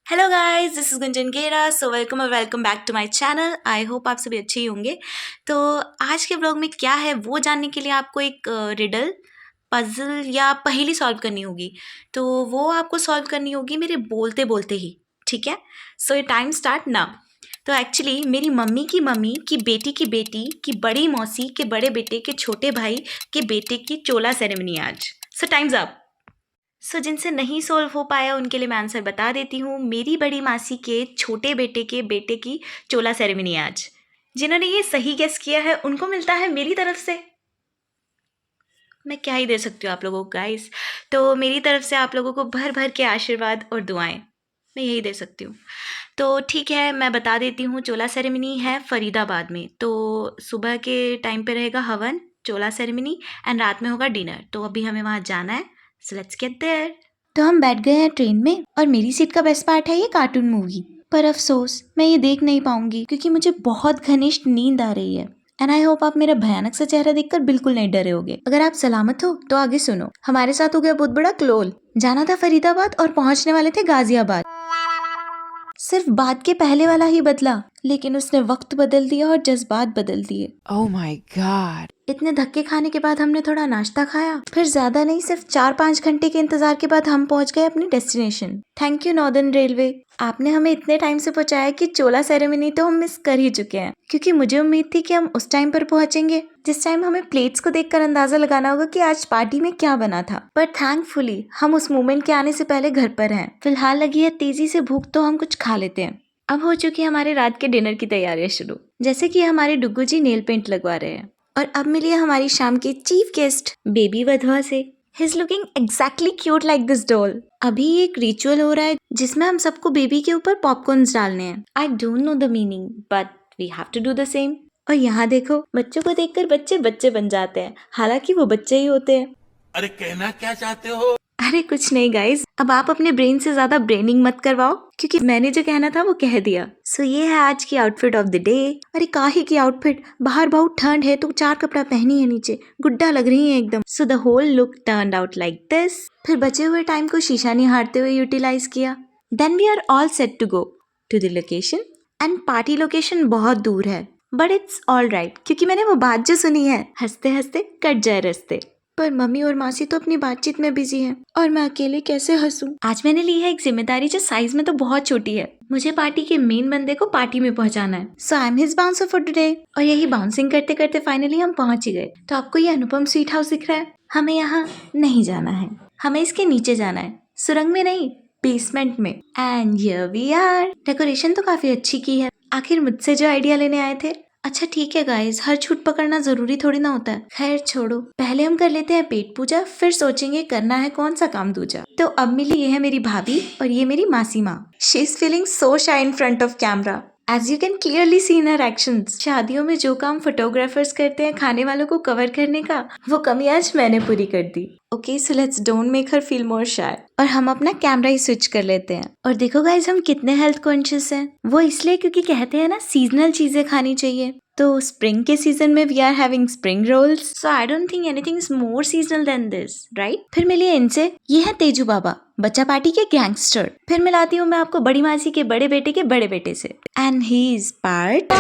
Hello guys, this is Gunjan Gera. So welcome और welcome back to my channel. I hope आप सभी अच्छे ही होंगे। तो आज के ब्लॉग में क्या है वो जानने के लिए आपको एक रिडल, पजल या पहेली सॉल्व करनी होगी। तो वो आपको सॉल्व करनी होगी मेरे बोलते बोलते ही, ठीक है। सो ये टाइम स्टार्ट नाउ। तो एक्चुअली मेरी मम्मी की बेटी की बड़ी मौसी के बड़े बेटे के छोटे भाई के बेटे की चोला सेरेमनी है आज। सो टाइम्स अप। जिनसे नहीं सॉल्व हो पाया उनके लिए मैं आंसर बता देती हूँ। मेरी बड़ी मासी के छोटे बेटे के बेटे की चोला सेरेमनी है आज। जिन्होंने ये सही गेस किया है उनको मिलता है मेरी तरफ से, मैं क्या ही दे सकती हूँ आप लोगों को गाइस। तो मेरी तरफ से आप लोगों को भर भर के आशीर्वाद और दुआएं मैं यही दे सकती हूँ। तो ठीक है, मैं बता देती हूँ। चोला सेरेमनी है फरीदाबाद में। तो सुबह के टाइम पे रहेगा हवन, चोला सेरेमनी, एंड रात में होगा डिनर। तो अभी हमें वहाँ जाना है। So let's get there. तो हम बैठ गए हैं ट्रेन में और मेरी सीट का बेस्ट पार्ट है ये कार्टून मूवी। पर अफसोस मैं ये देख नहीं पाऊंगी क्योंकि मुझे बहुत घनिष्ठ नींद आ रही है। एंड आई होप आप मेरा भयानक सा चेहरा देखकर बिल्कुल नहीं डरे होगे। अगर आप सलामत हो तो आगे सुनो। हमारे साथ हो गया बहुत बड़ा क्लोल। जाना था फरीदाबाद और पहुंचने वाले थे गाजियाबाद। सिर्फ बात के पहले वाला ही बदला, लेकिन उसने वक्त बदल दिया और जज्बात बदल दिए। Oh my god. इतने धक्के खाने के बाद हमने थोड़ा नाश्ता खाया, फिर ज्यादा नहीं सिर्फ 4-5 घंटे के इंतजार के बाद हम पहुंच गए अपनी destination. Thank you northern railway, आपने हमें इतने टाइम से पहुंचाया कि चोला सेरेमनी तो हम मिस कर ही चुके हैं, क्योंकि मुझे उम्मीद थी कि हम उस टाइम पर पहुंचेंगे जिस टाइम हमें प्लेट्स को देखकर अंदाजा लगाना होगा कि आज पार्टी में क्या बना था। पर थैंकफुली हम उस मोमेंट के आने से पहले घर पर हैं। फिलहाल लगी है तेजी से भूख, तो हम कुछ खा लेते हैं। अब हो चुकी है हमारे रात के डिनर की तैयारियां शुरू। जैसे कि हमारे डुग्गू जी नेल पेंट लगवा रहे हैं। और अब मिली है हमारी शाम की चीफ गेस्ट बेबी वधवा से। He is looking exactly cute like this doll. अभी एक रिचुअल हो रहा है जिसमें हम सबको बेबी के ऊपर पॉपकॉर्न्स डालने हैं। I don't know the meaning but we have to do the same. और यहाँ देखो, बच्चों को देखकर बच्चे बच्चे बन जाते हैं, हालांकि वो बच्चे ही होते हैं। अरे कहना क्या चाहते हो? अरे कुछ नहीं गाइस, अब आप अपने ब्रेन से ज्यादा ब्रेनिंग मत करवाओ, क्योंकि मैंने जो कहना था वो कह दिया। सो ये है आज की आउटफिट ऑफ द डे। अरे काहे की आउटफिट, बाहर बहुत ठंड है तो 4 कपड़ा पहनी है, नीचे गुड्डा लग रही है एकदम। So the whole look turned out like this. फिर बचे हुए टाइम को शीशा निहारते हुए यूटिलाइज किया। Then we are all set to go to the location. And party location बहुत दूर है, बट इट्स ऑल राइट, क्योंकि मैंने वो बात जो सुनी है, हंसते हंसते कट जाए रास्ते। पर मम्मी और मासी तो अपनी बातचीत में बिजी हैं और मैं अकेले कैसे हंसूं। आज मैंने ली है एक जिम्मेदारी जो साइज में तो बहुत छोटी है। मुझे पार्टी के मेन बंदे को पार्टी में पहुंचाना है। So I am his bouncer for today. और यही बाउंसिंग करते करते फाइनली हम पहुंच ही गए। तो आपको ये अनुपम स्वीट हाउस दिख रहा है? हमें यहाँ नहीं जाना है, हमें इसके नीचे जाना है। सुरंग में नहीं, बेसमेंट में। And here we are. Decoration तो काफी अच्छी की है। आखिर मुझसे जो आइडिया लेने आए थे। अच्छा ठीक है गाइस, हर छूट पकड़ना जरूरी थोड़ी ना होता है। खैर छोड़ो, पहले हम कर लेते हैं पेट पूजा, फिर सोचेंगे करना है कौन सा काम दूजा। तो अब मिली ये है मेरी भाभी और ये मेरी मासी माँ। She is feeling so shy in front of camera, as you can clearly see in her actions. शादियों में जो काम फोटोग्राफर्स करते हैं खाने वालों को कवर करने का, वो कमी आज मैंने पूरी कर दी। Okay so let's don't make her feel more shy. और हम अपना कैमरा ही स्विच कर लेते हैं। और देखो गाइस, हम कितने हेल्थ कॉन्शियस हैं। वो इसलिए क्योंकि कहते हैं ना, सीजनल चीजें खानी चाहिए। तो स्प्रिंग के सीजन में we are having spring rolls. So I don't think anything is more seasonal than this, right? फिर मिलिए इनसे, ये है तेजू बाबा, बच्चा पार्टी के गैंगस्टर। फिर मिलाती हूँ मैं आपको बड़ी मासी के बड़े बेटे से। एंड ही इज पार्ट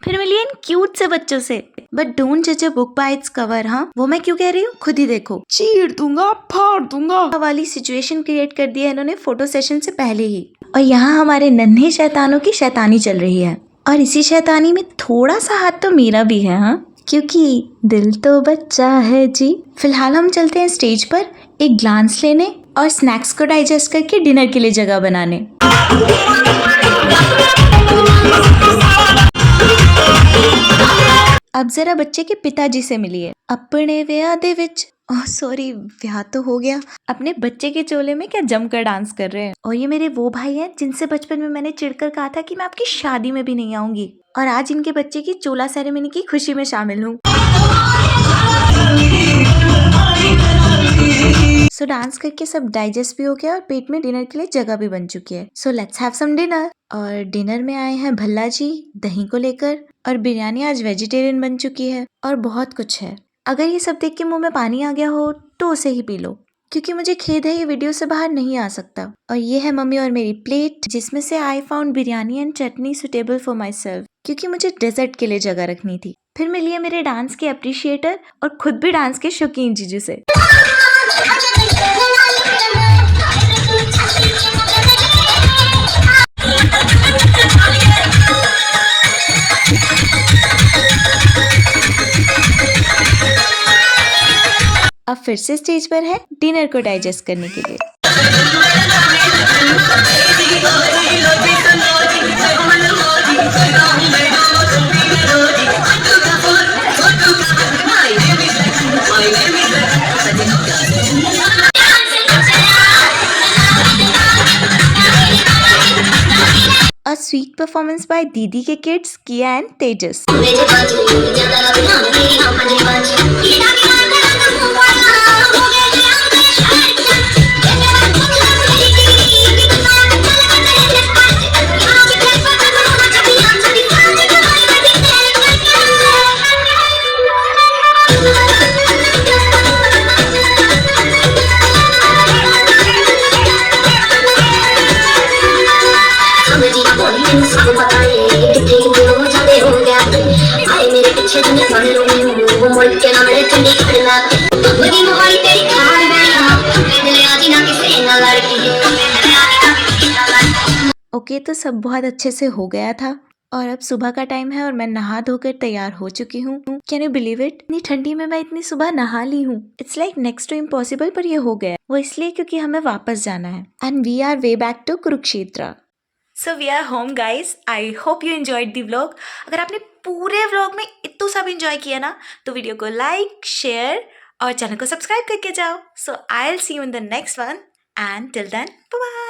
फिर मिलिए इन क्यूट से बच्चों से। बट डोंट जज a book by its cover. हाँ, वो मैं क्यों कह रही हूँ खुद ही देखो। चीर दूंगा, फाड़ दूंगा वाली सिचुएशन क्रिएट कर दी है इन्होंने फोटो सेशन से पहले ही। और यहाँ हमारे नन्हे शैतानों की शैतानी चल रही है। और इसी शैतानी में थोड़ा सा हाथ तो मेरा भी है, हाँ, क्योंकि दिल तो बच्चा है जी। फिलहाल हम चलते हैं स्टेज पर एक ग्लांस लेने और स्नैक्स को डाइजेस्ट करके डिनर के लिए जगह बनाने। अब जरा बच्चे के पिताजी से मिलिए। अपने ब्याह दे विच, ओह सॉरी, ब्याह तो हो गया। अपने बच्चे के चोले में क्या जमकर डांस कर रहे हैं। और ये मेरे वो भाई हैं जिनसे बचपन में मैंने चिढ़कर कहा था कि मैं आपकी शादी में भी नहीं आऊंगी, और आज इनके बच्चे की चोला सेरेमनी की खुशी में शामिल हूँ। सो डांस करके सब डाइजेस्ट भी हो गया और पेट में डिनर के लिए जगह भी बन चुकी है। So let's have some dinner. और डिनर में आए हैं भल्ला जी दही को लेकर, और बिरयानी आज वेजिटेरियन बन चुकी है, और बहुत कुछ है। अगर ये सब देख के मुंह में पानी आ गया हो तो उसे ही पी लो, क्योंकि मुझे खेद है ये वीडियो से बाहर नहीं आ सकता। और ये है मम्मी और मेरी प्लेट, जिसमें से I found biryani and chutney suitable for my self, क्योंकि मुझे डेजर्ट के लिए जगह रखनी थी। फिर मिली है मेरे डांस के अप्रिशिएटर और खुद भी डांस के शौकीन जीजू से। अब फिर से स्टेज पर है डिनर को डाइजेस्ट करने के लिए। A sweet performance by दीदी के kids किया एंड तेजस। ओके तो सब बहुत अच्छे से हो गया था और अब सुबह का टाइम है और मैं नहा धोकर तैयार हो चुकी हूँ। कैन यू बिलीव इट, इतनी ठंडी में मैं इतनी सुबह नहा ली हूँ। It's like next to impossible, पर ये हो गया। वो इसलिए क्योंकि हमें वापस जाना है and we are way back to Kurukshetra. So we are home guys. I hope you enjoyed the vlog. अगर आपने पूरे व्लॉग में इतना सब एंजॉय किया ना, तो वीडियो को लाइक, शेयर और चैनल को सब्सक्राइब करके जाओ। So I will see you in the next one and till then bye bye.